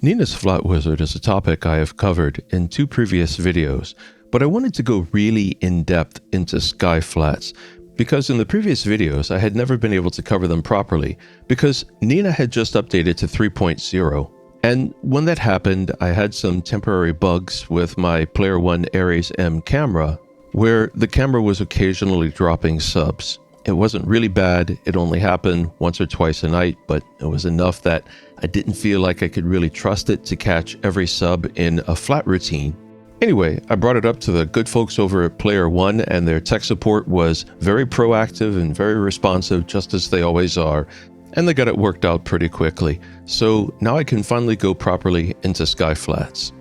Nina's Flat Wizard is a topic I have covered in two previous videos, but I wanted to go really in-depth into sky flats because in the previous videos I had never been able to cover them properly because Nina had just updated to 3.0. And when that happened, I had some temporary bugs with my Player One Aries M camera where the camera was occasionally dropping subs. It wasn't really bad, it only happened once or twice a night, but it was enough that I didn't feel like I could really trust it to catch every sub in a flat routine. Anyway, I brought it up to the good folks over at Player One, and their tech support was very proactive and very responsive, just as they always are, and they got it worked out pretty quickly. So now I can finally go properly into sky flats.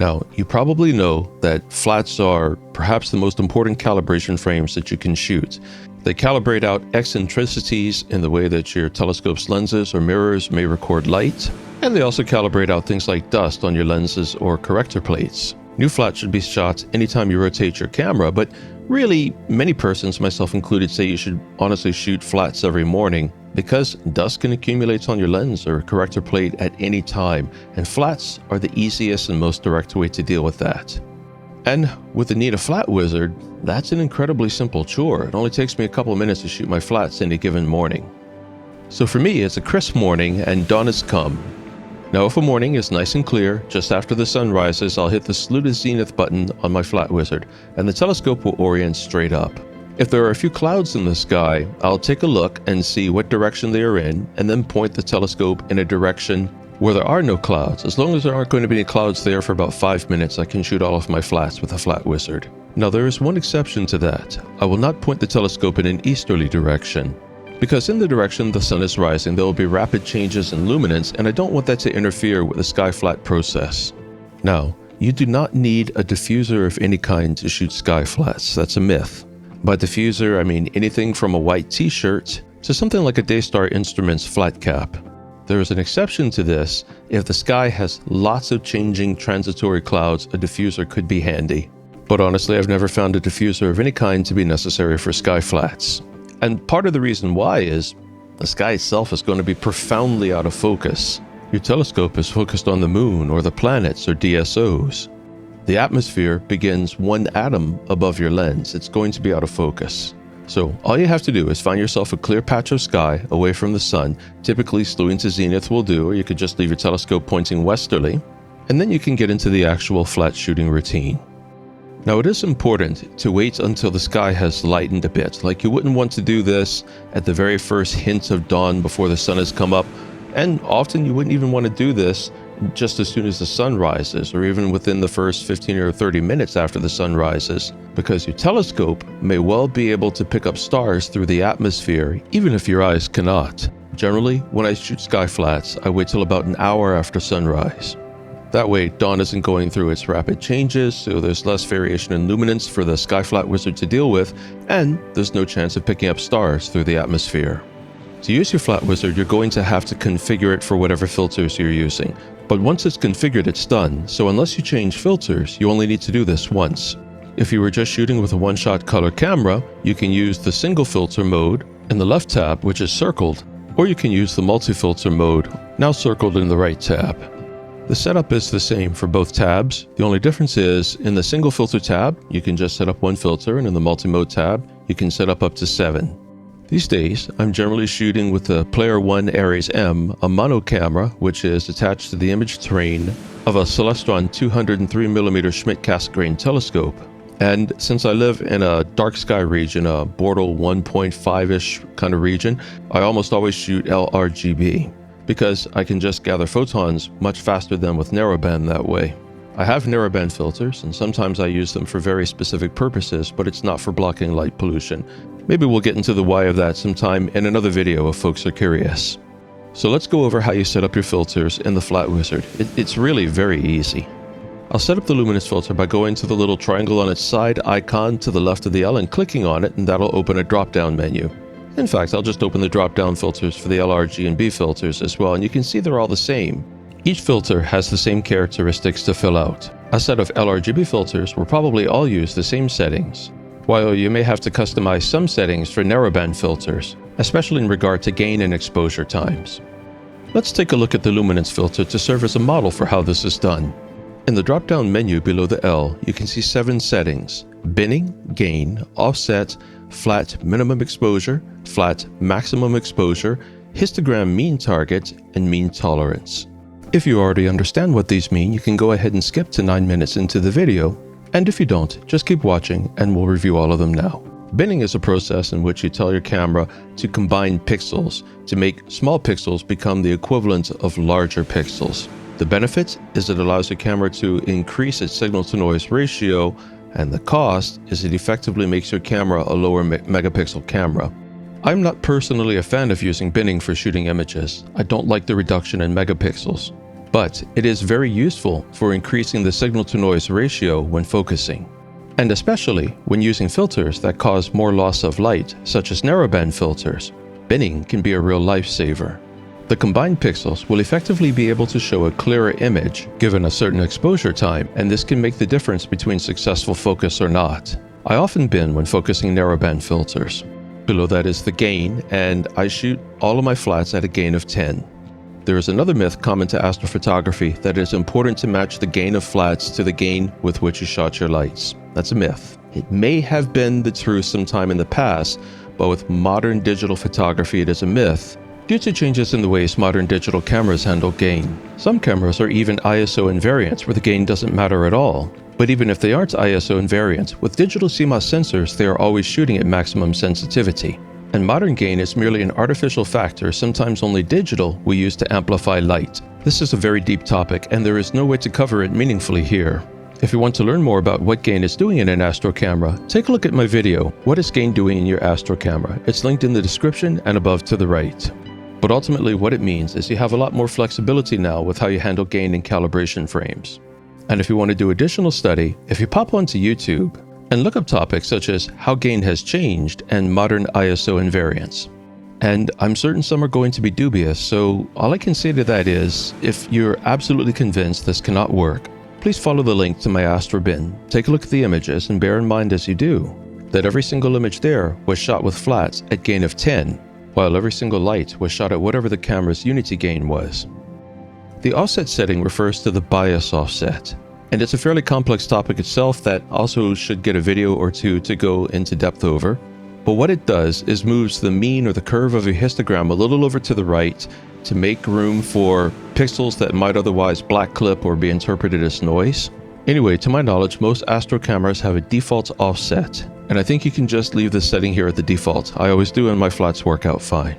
Now, you probably know that flats are perhaps the most important calibration frames that you can shoot. They calibrate out eccentricities in the way that your telescope's lenses or mirrors may record light, and they also calibrate out things like dust on your lenses or corrector plates. New flats should be shot anytime you rotate your camera, but really, many persons, myself included, say you should honestly shoot flats every morning because dust can accumulate on your lens or corrector plate at any time, and flats are the easiest and most direct way to deal with that. And with the Nina Flat Wizard, that's an incredibly simple chore. It only takes me a couple of minutes to shoot my flats any given morning. So for me, it's a crisp morning and dawn has come. Now if a morning is nice and clear, just after the sun rises, I'll hit the Salute to Zenith button on my Flat Wizard, and the telescope will orient straight up. If there are a few clouds in the sky, I'll take a look and see what direction they are in, and then point the telescope in a direction where there are no clouds. As long as there aren't going to be any clouds there for about 5 minutes, I can shoot all of my flats with a Flat Wizard. Now there is one exception to that. I will not point the telescope in an easterly direction, because in the direction the sun is rising, there will be rapid changes in luminance, and I don't want that to interfere with the sky flat process. Now, you do not need a diffuser of any kind to shoot sky flats. That's a myth. By diffuser, I mean anything from a white t-shirt to something like a Daystar Instruments flat cap. There is an exception to this. If the sky has lots of changing transitory clouds, a diffuser could be handy. But honestly, I've never found a diffuser of any kind to be necessary for sky flats. And part of the reason why is the sky itself is going to be profoundly out of focus. Your telescope is focused on the moon or the planets or DSOs. The atmosphere begins one atom above your lens. It's going to be out of focus. So all you have to do is find yourself a clear patch of sky away from the sun. Typically slewing to zenith will do, or you could just leave your telescope pointing westerly, and then you can get into the actual flat shooting routine. Now it is important to wait until the sky has lightened a bit. Like you wouldn't want to do this at the very first hint of dawn before the sun has come up, and often you wouldn't even want to do this just as soon as the sun rises, or even within the first 15 or 30 minutes after the sun rises, because your telescope may well be able to pick up stars through the atmosphere, even if your eyes cannot. Generally, when I shoot sky flats, I wait till about an hour after sunrise. That way, dawn isn't going through its rapid changes, so there's less variation in luminance for the sky flat wizard to deal with, and there's no chance of picking up stars through the atmosphere. To use your flat wizard, you're going to have to configure it for whatever filters you're using. But once it's configured, it's done, so unless you change filters, you only need to do this once. If you were just shooting with a one-shot color camera, you can use the single filter mode in the left tab, which is circled, or you can use the multi-filter mode, now circled in the right tab. The setup is the same for both tabs. The only difference is, in the single filter tab, you can just set up one filter, and in the multi-mode tab, you can set up to 7. These days, I'm generally shooting with the Player One Aries M, a mono camera, which is attached to the image terrain of a Celestron 203mm Schmidt Cassegrain telescope. And since I live in a dark sky region, a Bortle 1.5-ish kind of region, I almost always shoot LRGB, because I can just gather photons much faster than with narrowband that way. I have narrowband filters, and sometimes I use them for very specific purposes, but it's not for blocking light pollution. Maybe we'll get into the why of that sometime in another video if folks are curious. So let's go over how you set up your filters in the Flat Wizard. It's really very easy. I'll set up the luminance filter by going to the little triangle on its side icon to the left of the L and clicking on it, and that'll open a drop-down menu. In fact, I'll just open the drop-down filters for the LR, and B filters as well, and you can see they're all the same. Each filter has the same characteristics to fill out. A set of LRGB filters will probably all use the same settings, while you may have to customize some settings for narrowband filters, especially in regard to gain and exposure times. Let's take a look at the luminance filter to serve as a model for how this is done. In the drop-down menu below the L, you can see 7 settings: binning, gain, offset, flat minimum exposure, flat maximum exposure, histogram mean target, and mean tolerance. If you already understand what these mean, you can go ahead and skip to 9 minutes into the video, and if you don't, just keep watching and we'll review all of them now. Binning is a process in which you tell your camera to combine pixels to make small pixels become the equivalent of larger pixels. The benefit is it allows your camera to increase its signal-to-noise ratio, and the cost is it effectively makes your camera a lower megapixel camera. I'm not personally a fan of using binning for shooting images. I don't like the reduction in megapixels, but it is very useful for increasing the signal-to-noise ratio when focusing, and especially when using filters that cause more loss of light, such as narrowband filters. Binning can be a real lifesaver. The combined pixels will effectively be able to show a clearer image given a certain exposure time, and this can make the difference between successful focus or not. I often bin when focusing narrowband filters. Below that is the gain, and I shoot all of my flats at a gain of 10. There is another myth common to astrophotography that it is important to match the gain of flats to the gain with which you shot your lights. That's a myth. It may have been the truth sometime in the past, but with modern digital photography it is a myth, due to changes in the ways modern digital cameras handle gain. Some cameras are even ISO invariant, where the gain doesn't matter at all. But even if they aren't ISO invariant, with digital CMOS sensors they are always shooting at maximum sensitivity. And modern gain is merely an artificial factor, sometimes only digital, we use to amplify light. This is a very deep topic, and there is no way to cover it meaningfully here. If you want to learn more about what gain is doing in an astro camera, take a look at my video, What is Gain Doing in Your Astro Camera? It's linked in the description and above to the right. But ultimately what it means is you have a lot more flexibility now with how you handle gain in calibration frames. And if you want to do additional study, if you pop onto YouTube and look up topics such as how gain has changed and modern ISO invariance. And I'm certain some are going to be dubious, so all I can say to that is, if you're absolutely convinced this cannot work, please follow the link to my Astro bin, take a look at the images, and bear in mind as you do, that every single image there was shot with flats at gain of 10, while every single light was shot at whatever the camera's unity gain was. The offset setting refers to the bias offset, and it's a fairly complex topic itself that also should get a video or two to go into depth over. But what it does is moves the mean or the curve of your histogram a little over to the right to make room for pixels that might otherwise black clip or be interpreted as noise. Anyway, to my knowledge, most astro cameras have a default offset, and I think you can just leave this setting here at the default. I always do, and my flats work out fine.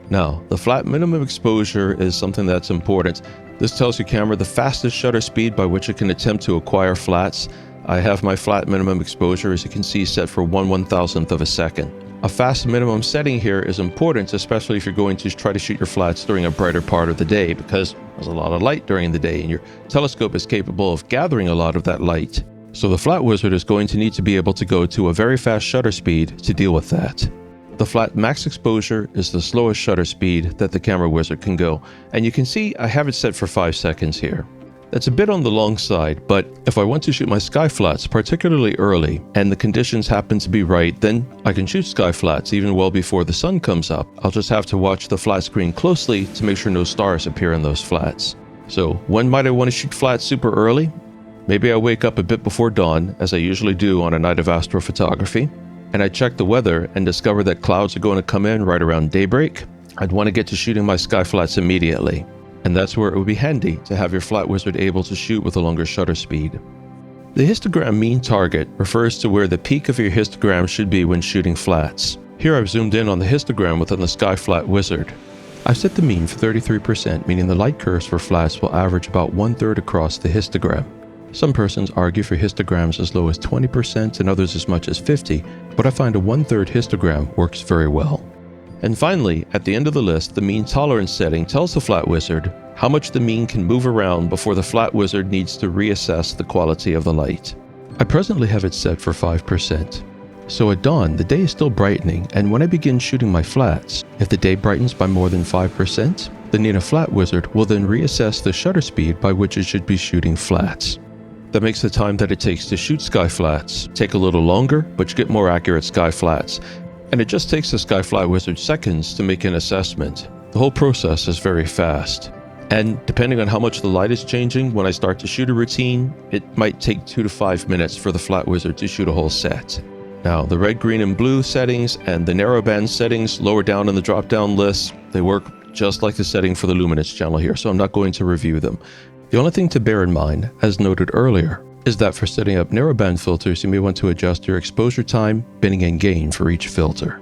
Now, the flat minimum exposure is something that's important. This tells your camera the fastest shutter speed by which it can attempt to acquire flats. I have my flat minimum exposure, as you can see, set for 1/1000th of a second. A fast minimum setting here is important, especially if you're going to try to shoot your flats during a brighter part of the day, because there's a lot of light during the day and your telescope is capable of gathering a lot of that light. So the flat wizard is going to need to be able to go to a very fast shutter speed to deal with that. The flat max exposure is the slowest shutter speed that the camera wizard can go, and you can see I have it set for 5 seconds here. That's a bit on the long side, but if I want to shoot my sky flats particularly early and the conditions happen to be right, then I can shoot sky flats even well before the sun comes up. I'll just have to watch the flat screen closely to make sure no stars appear in those flats. So when might I want to shoot flats super early? Maybe I wake up a bit before dawn, as I usually do on a night of astrophotography, and I check the weather and discover that clouds are going to come in right around daybreak. I'd want to get to shooting my sky flats immediately. And that's where it would be handy to have your flat wizard able to shoot with a longer shutter speed. The histogram mean target refers to where the peak of your histogram should be when shooting flats. Here I've zoomed in on the histogram within the sky flat wizard. I've set the mean for 33%, meaning the light curves for flats will average about 1/3 across the histogram. Some persons argue for histograms as low as 20% and others as much as 50%, but I find a 1/3 histogram works very well. And finally, at the end of the list, the mean tolerance setting tells the flat wizard how much the mean can move around before the flat wizard needs to reassess the quality of the light. I presently have it set for 5%. So at dawn, the day is still brightening, and when I begin shooting my flats, if the day brightens by more than 5%, the Nina Flat Wizard will then reassess the shutter speed by which it should be shooting flats. That makes the time that it takes to shoot sky flats take a little longer, but you get more accurate sky flats. And it just takes the Sky Flat Wizard seconds to make an assessment. The whole process is very fast. And depending on how much the light is changing when I start to shoot a routine, it might take 2 to 5 minutes for the flat wizard to shoot a whole set. Now, the red, green, and blue settings and the narrowband settings lower down in the drop-down list, they work just like the setting for the luminance channel here, so I'm not going to review them. The only thing to bear in mind, as noted earlier, is that for setting up narrowband filters, you may want to adjust your exposure time, binning, and gain for each filter.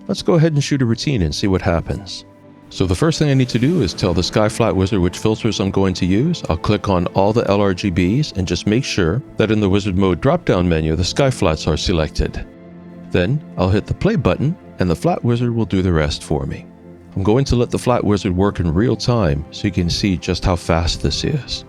Let's go ahead and shoot a routine and see what happens. So the first thing I need to do is tell the Sky Flat Wizard which filters I'm going to use. I'll click on all the LRGBs and just make sure that in the Wizard Mode drop-down menu, the Sky Flats are selected. Then I'll hit the play button and the Flat Wizard will do the rest for me. I'm going to let the Flat Wizard work in real time so you can see just how fast this is.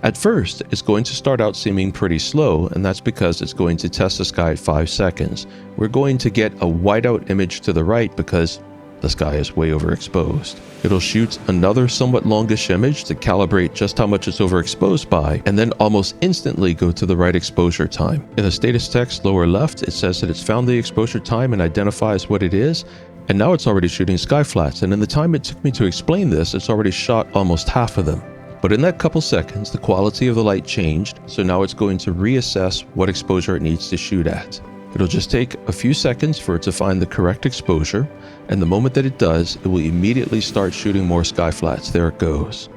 At first, it's going to start out seeming pretty slow, and that's because it's going to test the sky at 5 seconds. We're going to get a whiteout image to the right because the sky is way overexposed. It'll shoot another somewhat longish image to calibrate just how much it's overexposed by, and then almost instantly go to the right exposure time. In the status text lower left, it says that it's found the exposure time and identifies what it is, and now it's already shooting sky flats, and in the time it took me to explain this, it's already shot almost half of them. But in that couple seconds, the quality of the light changed, so now it's going to reassess what exposure it needs to shoot at. It'll just take a few seconds for it to find the correct exposure, and the moment that it does, it will immediately start shooting more sky flats. There it goes.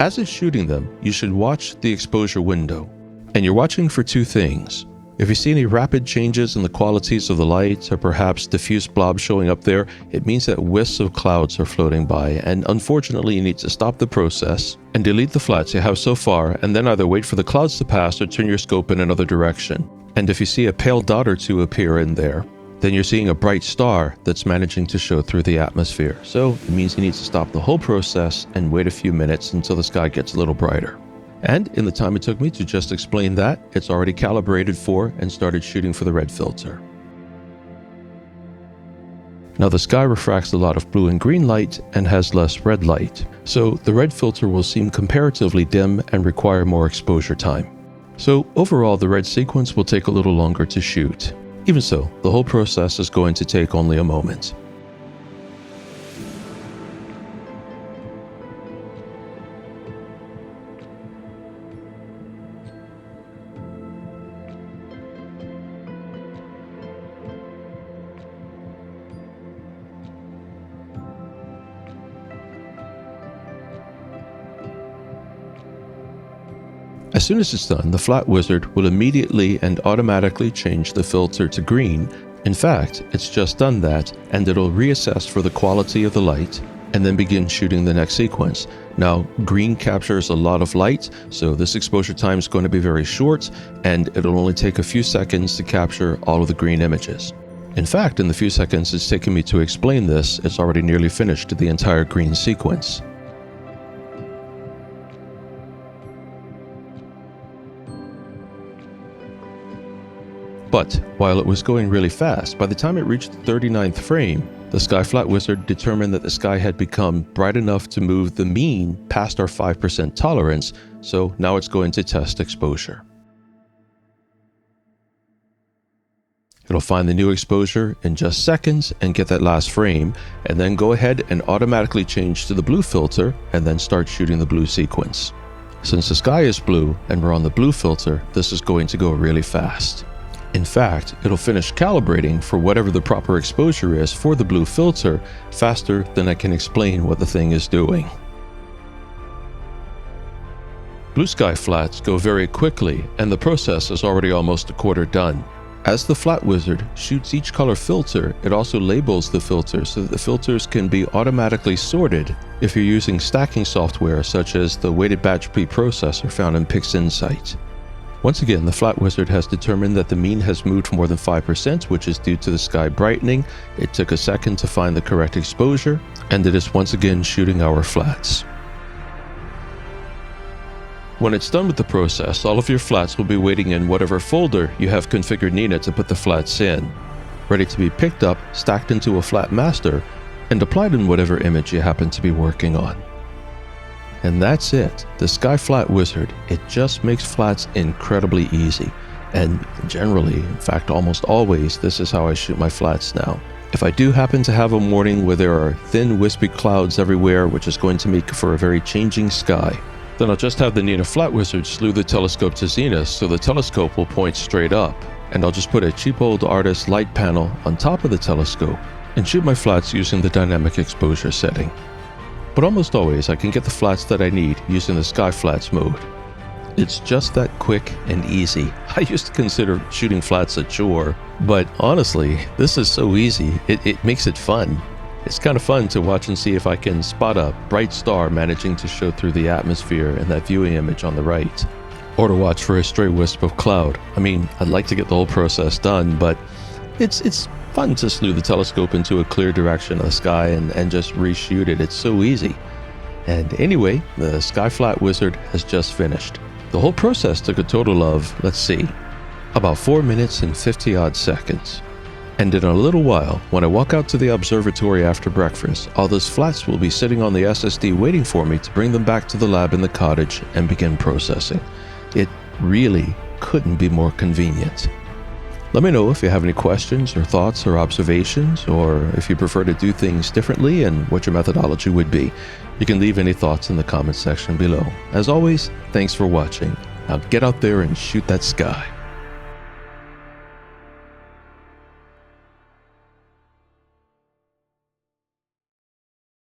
As it's shooting them, you should watch the exposure window. And you're watching for two things. If you see any rapid changes in the qualities of the light, or perhaps diffuse blobs showing up there, it means that wisps of clouds are floating by, and unfortunately you need to stop the process and delete the flats you have so far, and then either wait for the clouds to pass or turn your scope in another direction. And if you see a pale dot or two appear in there, then you're seeing a bright star that's managing to show through the atmosphere. So it means you need to stop the whole process and wait a few minutes until the sky gets a little brighter. And in the time it took me to just explain that, it's already calibrated for and started shooting for the red filter. Now the sky refracts a lot of blue and green light and has less red light, so the red filter will seem comparatively dim and require more exposure time. So overall, the red sequence will take a little longer to shoot. Even so, the whole process is going to take only a moment. As soon as it's done, the Flat Wizard will immediately and automatically change the filter to green. In fact, it's just done that, and it'll reassess for the quality of the light and then begin shooting the next sequence. Now, green captures a lot of light, so this exposure time is going to be very short, and it'll only take a few seconds to capture all of the green images. In fact, in the few seconds it's taken me to explain this, it's already nearly finished the entire green sequence. But while it was going really fast, by the time it reached the 39th frame, the Sky Flat Wizard determined that the sky had become bright enough to move the mean past our 5% tolerance, so now it's going to test exposure. It'll find the new exposure in just seconds and get that last frame, and then go ahead and automatically change to the blue filter and then start shooting the blue sequence. Since the sky is blue and we're on the blue filter, this is going to go really fast. In fact, it'll finish calibrating for whatever the proper exposure is for the blue filter faster than I can explain what the thing is doing. Blue sky flats go very quickly, and the process is already almost a quarter done. As the Flat Wizard shoots each color filter, it also labels the filters so that the filters can be automatically sorted if you're using stacking software such as the weighted batch preprocessor found in PixInsight. Once again, the Flat Wizard has determined that the mean has moved more than 5%, which is due to the sky brightening. It took a second to find the correct exposure, and it is once again shooting our flats. When it's done with the process, all of your flats will be waiting in whatever folder you have configured Nina to put the flats in, ready to be picked up, stacked into a flat master, and applied in whatever image you happen to be working on. And that's it. The Sky Flat Wizard, it just makes flats incredibly easy. And generally, in fact almost always, this is how I shoot my flats now. If I do happen to have a morning where there are thin, wispy clouds everywhere, which is going to make for a very changing sky, then I'll just have the Nina Flat Wizard slew the telescope to zenith so the telescope will point straight up, and I'll just put a cheap old artist light panel on top of the telescope and shoot my flats using the dynamic exposure setting. But almost always I can get the flats that I need using the Sky Flats mode. It's just that quick and easy. I used to consider shooting flats a chore, but honestly, this is so easy, it makes it fun. It's kind of fun to watch and see if I can spot a bright star managing to show through the atmosphere in that viewing image on the right, or to watch for a stray wisp of cloud. I mean, I'd like to get the whole process done, but it's fun to slew the telescope into a clear direction of the sky and just reshoot it. It's so easy. And anyway, the Sky Flat Wizard has just finished. The whole process took a total of, let's see, about 4 minutes and 50 odd seconds. And in a little while, when I walk out to the observatory after breakfast, all those flats will be sitting on the SSD waiting for me to bring them back to the lab in the cottage and begin processing. It really couldn't be more convenient. Let me know if you have any questions or thoughts or observations, or if you prefer to do things differently and what your methodology would be. You can leave any thoughts in the comments section below. As always, thanks for watching. Now get out there and shoot that sky.